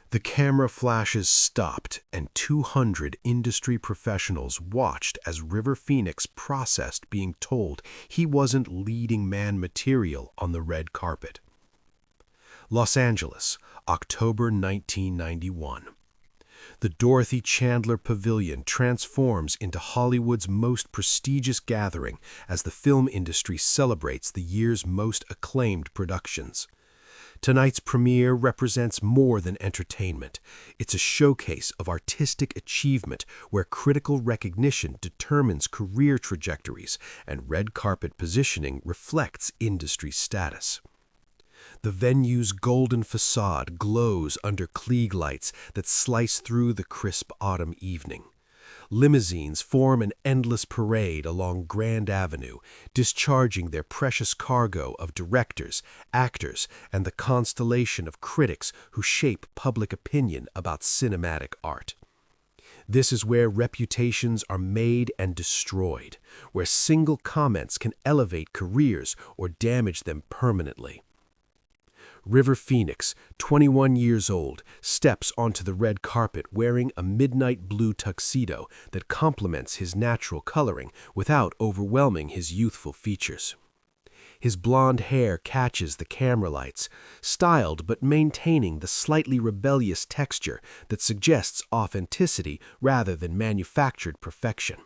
The camera flashes stopped, and 200 industry professionals watched as River Phoenix processed being told he wasn't leading man material on the red carpet. Los Angeles, October 1991. The Dorothy Chandler Pavilion transforms into Hollywood's most prestigious gathering as the film industry celebrates the year's most acclaimed productions. Tonight's premiere represents more than entertainment. It's a showcase of artistic achievement where critical recognition determines career trajectories and red carpet positioning reflects industry status. The venue's golden facade glows under Klieg lights that slice through the crisp autumn evening. Limousines form an endless parade along Grand Avenue, discharging their precious cargo of directors, actors, and the constellation of critics who shape public opinion about cinematic art. This is where reputations are made and destroyed, where single comments can elevate careers or damage them permanently. River Phoenix, 21 years old, steps onto the red carpet wearing a midnight blue tuxedo that complements his natural coloring without overwhelming his youthful features. His blonde hair catches the camera lights, styled but maintaining the slightly rebellious texture that suggests authenticity rather than manufactured perfection.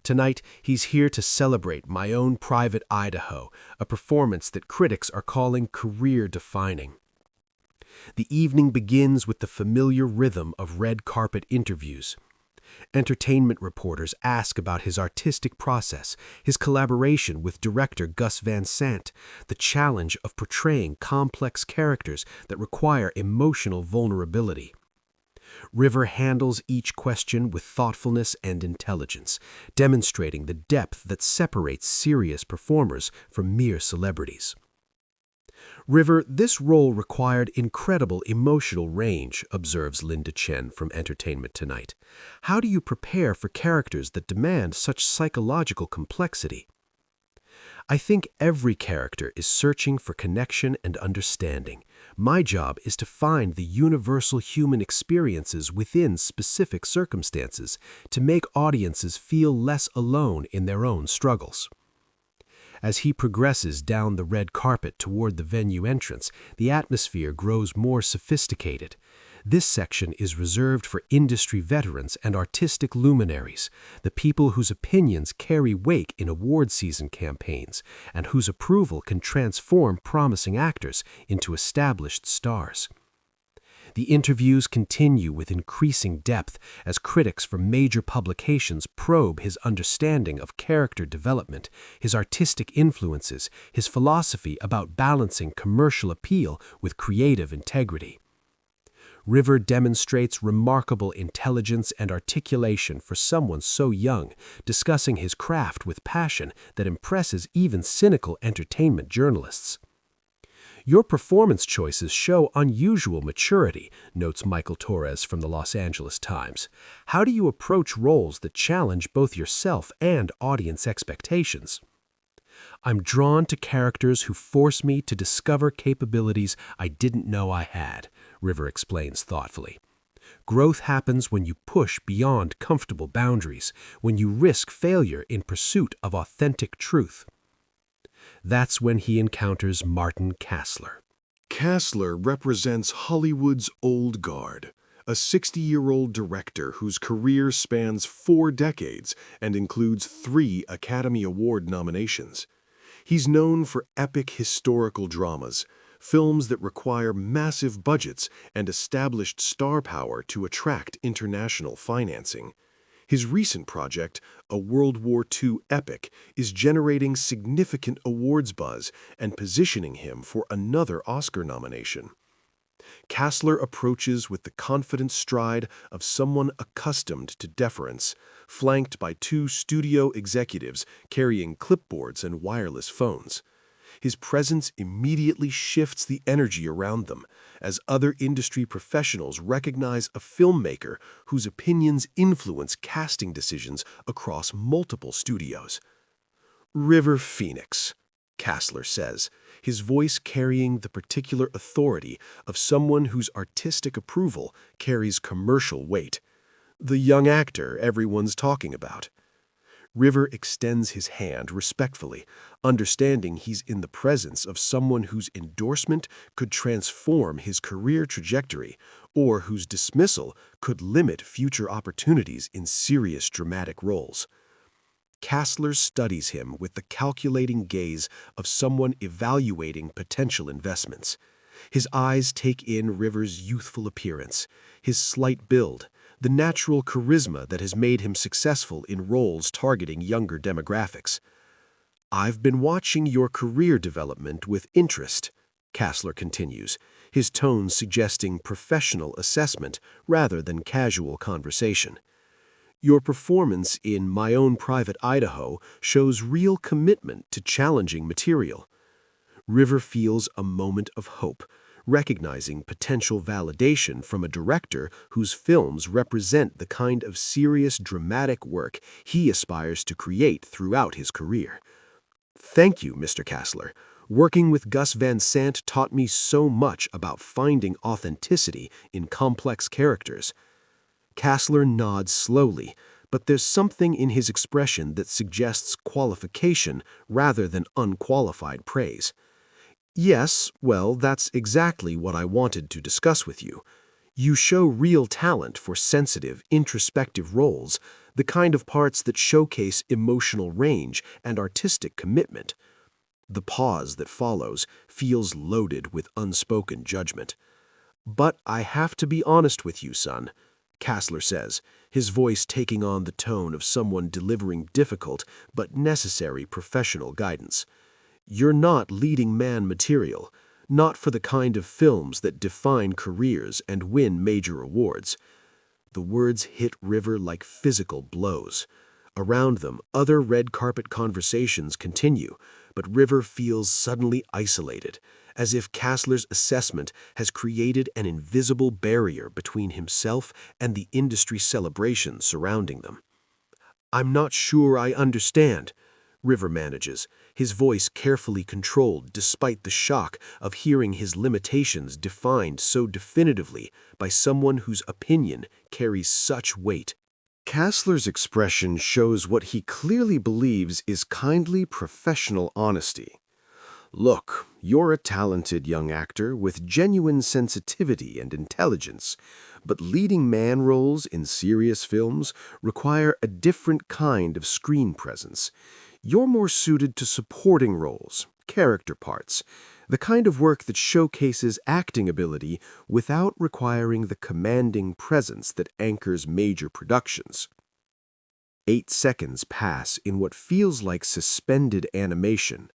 Tonight, he's here to celebrate My Own Private Idaho, a performance that critics are calling career-defining. The evening begins with the familiar rhythm of red carpet interviews. Entertainment reporters ask about his artistic process, his collaboration with director Gus Van Sant, the challenge of portraying complex characters that require emotional vulnerability. River handles each question with thoughtfulness and intelligence, demonstrating the depth that separates serious performers from mere celebrities. River, this role required incredible emotional range, observes Linda Chen from Entertainment Tonight. How do you prepare for characters that demand such psychological complexity? I think every character is searching for connection and understanding. My job is to find the universal human experiences within specific circumstances to make audiences feel less alone in their own struggles. As he progresses down the red carpet toward the venue entrance, the atmosphere grows more sophisticated. This section is reserved for industry veterans and artistic luminaries, the people whose opinions carry weight in award season campaigns and whose approval can transform promising actors into established stars. The interviews continue with increasing depth as critics from major publications probe his understanding of character development, his artistic influences, his philosophy about balancing commercial appeal with creative integrity. River demonstrates remarkable intelligence and articulation for someone so young, discussing his craft with passion that impresses even cynical entertainment journalists. Your performance choices show unusual maturity, notes Michael Torres from the Los Angeles Times. How do you approach roles that challenge both yourself and audience expectations? I'm drawn to characters who force me to discover capabilities I didn't know I had, River explains thoughtfully. Growth happens when you push beyond comfortable boundaries, when you risk failure in pursuit of authentic truth. That's when he encounters Martin Kassler. Kassler represents Hollywood's old guard, a 60-year-old director whose career spans 4 decades and includes 3 Academy Award nominations. He's known for epic historical dramas, films that require massive budgets and established star power to attract international financing. His recent project, a World War II epic, is generating significant awards buzz and positioning him for another Oscar nomination. Kassler approaches with the confident stride of someone accustomed to deference, flanked by 2 studio executives carrying clipboards and wireless phones. His presence immediately shifts the energy around them, as other industry professionals recognize a filmmaker whose opinions influence casting decisions across multiple studios. River Phoenix, Kassler says, his voice carrying the particular authority of someone whose artistic approval carries commercial weight. The young actor everyone's talking about. River extends his hand respectfully, understanding he's in the presence of someone whose endorsement could transform his career trajectory or whose dismissal could limit future opportunities in serious dramatic roles. Kassler studies him with the calculating gaze of someone evaluating potential investments. His eyes take in River's youthful appearance, his slight build, the natural charisma that has made him successful in roles targeting younger demographics. "I've been watching your career development with interest," Kassler continues, his tone suggesting professional assessment rather than casual conversation. "Your performance in My Own Private Idaho shows real commitment to challenging material." River feels a moment of hope, recognizing potential validation from a director whose films represent the kind of serious dramatic work he aspires to create throughout his career. "Thank you, Mr. Kassler. Working with Gus Van Sant taught me so much about finding authenticity in complex characters." Kassler nods slowly, but there's something in his expression that suggests qualification rather than unqualified praise. "Yes, well, that's exactly what I wanted to discuss with you. You show real talent for sensitive, introspective roles, the kind of parts that showcase emotional range and artistic commitment." The pause that follows feels loaded with unspoken judgment. "But I have to be honest with you, son," Kassler says, his voice taking on the tone of someone delivering difficult but necessary professional guidance. "You're not leading man material, not for the kind of films that define careers and win major awards." The words hit River like physical blows. Around them, other red carpet conversations continue, but River feels suddenly isolated, as if Kassler's assessment has created an invisible barrier between himself and the industry celebrations surrounding them. "I'm not sure I understand," River manages, his voice carefully controlled despite the shock of hearing his limitations defined so definitively by someone whose opinion carries such weight. Kassler's expression shows what he clearly believes is kindly professional honesty. "Look, you're a talented young actor with genuine sensitivity and intelligence, but leading man roles in serious films require a different kind of screen presence. You're more suited to supporting roles, character parts, the kind of work that showcases acting ability without requiring the commanding presence that anchors major productions." 8 seconds pass in what feels like suspended animation.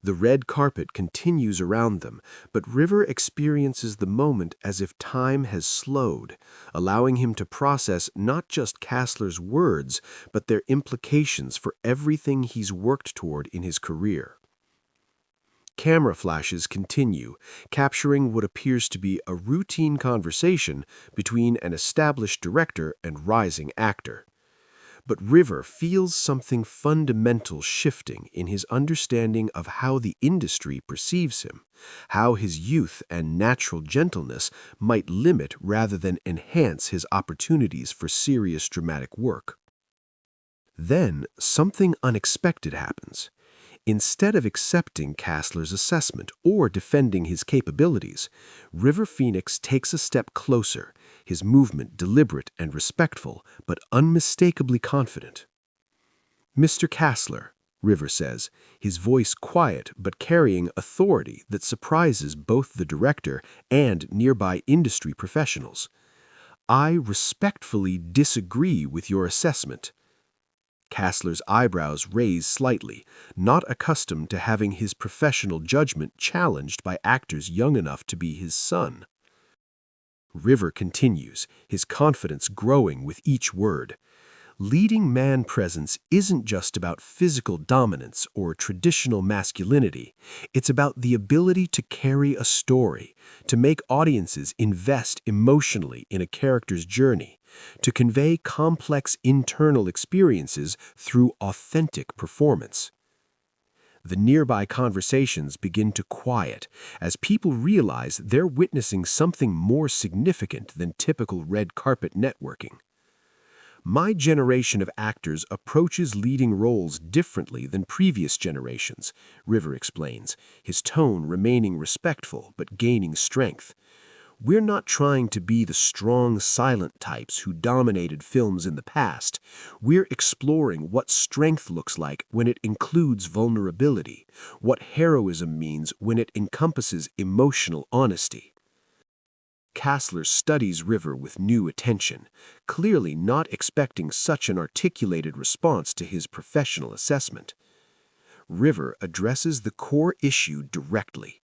The red carpet continues around them, but River experiences the moment as if time has slowed, allowing him to process not just Kassler's words, but their implications for everything he's worked toward in his career. Camera flashes continue, capturing what appears to be a routine conversation between an established director and rising actor. But River feels something fundamental shifting in his understanding of how the industry perceives him, how his youth and natural gentleness might limit rather than enhance his opportunities for serious dramatic work. Then something unexpected happens. Instead of accepting Kassler's assessment or defending his capabilities, River Phoenix takes a step closer, his movement deliberate and respectful, but unmistakably confident. "Mr. Kassler," River says, his voice quiet but carrying authority that surprises both the director and nearby industry professionals, "I respectfully disagree with your assessment." Kassler's eyebrows raise slightly, not accustomed to having his professional judgment challenged by actors young enough to be his son. River continues, his confidence growing with each word. "Leading man presence isn't just about physical dominance or traditional masculinity. It's about the ability to carry a story, to make audiences invest emotionally in a character's journey, to convey complex internal experiences through authentic performance." The nearby conversations begin to quiet as people realize they're witnessing something more significant than typical red carpet networking. My generation of actors approaches leading roles differently than previous generations, River explains, his tone remaining respectful but gaining strength. We're not trying to be the strong, silent types who dominated films in the past. We're exploring what strength looks like when it includes vulnerability, what heroism means when it encompasses emotional honesty. Kassler studies River with new attention, clearly not expecting such an articulated response to his professional assessment. River addresses the core issue directly.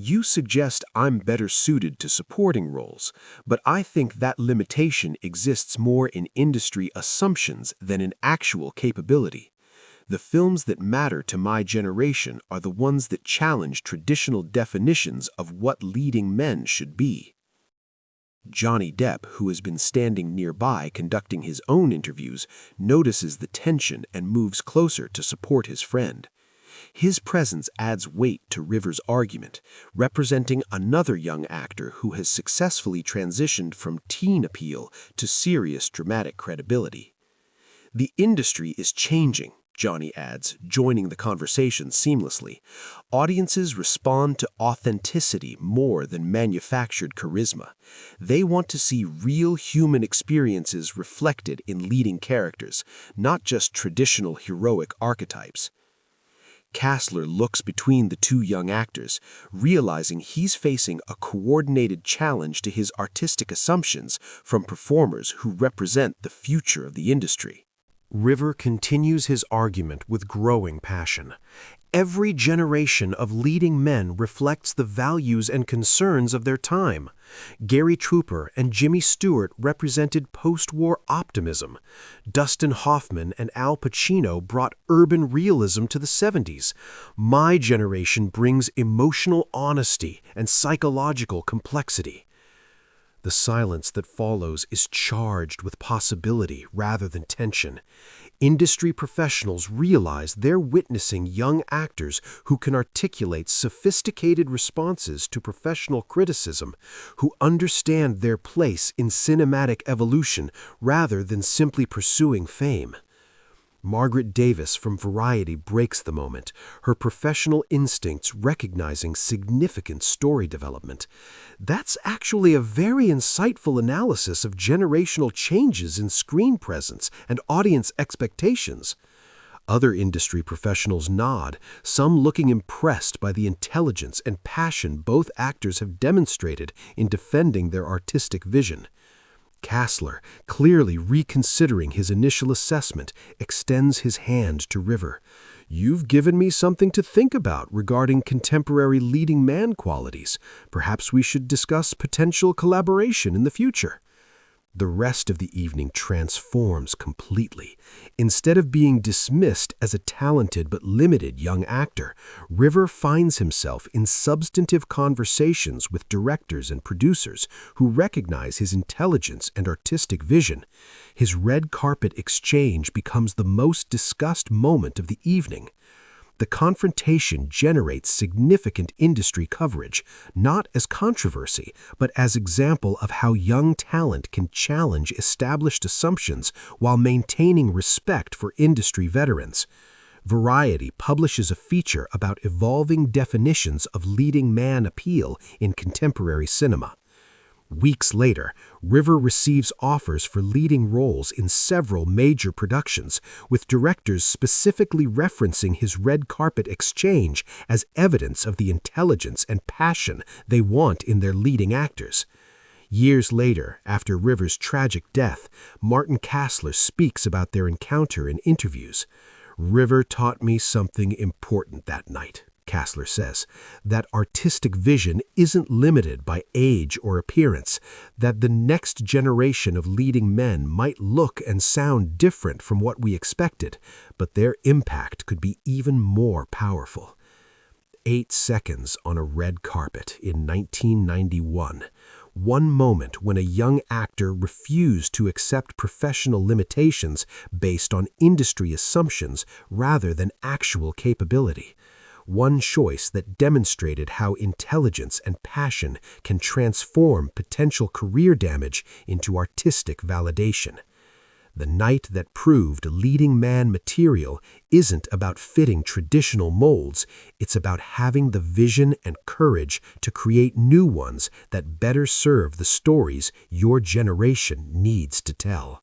You suggest I'm better suited to supporting roles, but I think that limitation exists more in industry assumptions than in actual capability. The films that matter to my generation are the ones that challenge traditional definitions of what leading men should be. Johnny Depp, who has been standing nearby conducting his own interviews, notices the tension and moves closer to support his friend. His presence adds weight to River's argument, representing another young actor who has successfully transitioned from teen appeal to serious dramatic credibility. The industry is changing, Johnny adds, joining the conversation seamlessly. Audiences respond to authenticity more than manufactured charisma. They want to see real human experiences reflected in leading characters, not just traditional heroic archetypes. Kassler looks between the two young actors, realizing he's facing a coordinated challenge to his artistic assumptions from performers who represent the future of the industry. River continues his argument with growing passion. Every generation of leading men reflects the values and concerns of their time. Gary Trooper and Jimmy Stewart represented post-war optimism. Dustin Hoffman and Al Pacino brought urban realism to the 70s. My generation brings emotional honesty and psychological complexity. The silence that follows is charged with possibility rather than tension. Industry professionals realize they're witnessing young actors who can articulate sophisticated responses to professional criticism, who understand their place in cinematic evolution rather than simply pursuing fame. Margaret Davis from Variety breaks the moment, her professional instincts recognizing significant story development. That's actually a very insightful analysis of generational changes in screen presence and audience expectations. Other industry professionals nod, some looking impressed by the intelligence and passion both actors have demonstrated in defending their artistic vision. Kassler, clearly reconsidering his initial assessment, extends his hand to River. You've given me something to think about regarding contemporary leading man qualities. Perhaps we should discuss potential collaboration in the future. The rest of the evening transforms completely. Instead of being dismissed as a talented but limited young actor, River finds himself in substantive conversations with directors and producers who recognize his intelligence and artistic vision. His red carpet exchange becomes the most discussed moment of the evening. The confrontation generates significant industry coverage, not as controversy, but as example of how young talent can challenge established assumptions while maintaining respect for industry veterans. Variety publishes a feature about evolving definitions of leading man appeal in contemporary cinema. Weeks later, River receives offers for leading roles in several major productions, with directors specifically referencing his red carpet exchange as evidence of the intelligence and passion they want in their leading actors. Years later, after River's tragic death, Martin Kassler speaks about their encounter in interviews. River taught me something important that night, Kassler says, that artistic vision isn't limited by age or appearance, that the next generation of leading men might look and sound different from what we expected, but their impact could be even more powerful. 8 seconds on a red carpet in 1991. One moment when a young actor refused to accept professional limitations based on industry assumptions rather than actual capability. one choice that demonstrated how intelligence and passion can transform potential career damage into artistic validation. The night that proved leading man material isn't about fitting traditional molds, it's about having the vision and courage to create new ones that better serve the stories your generation needs to tell.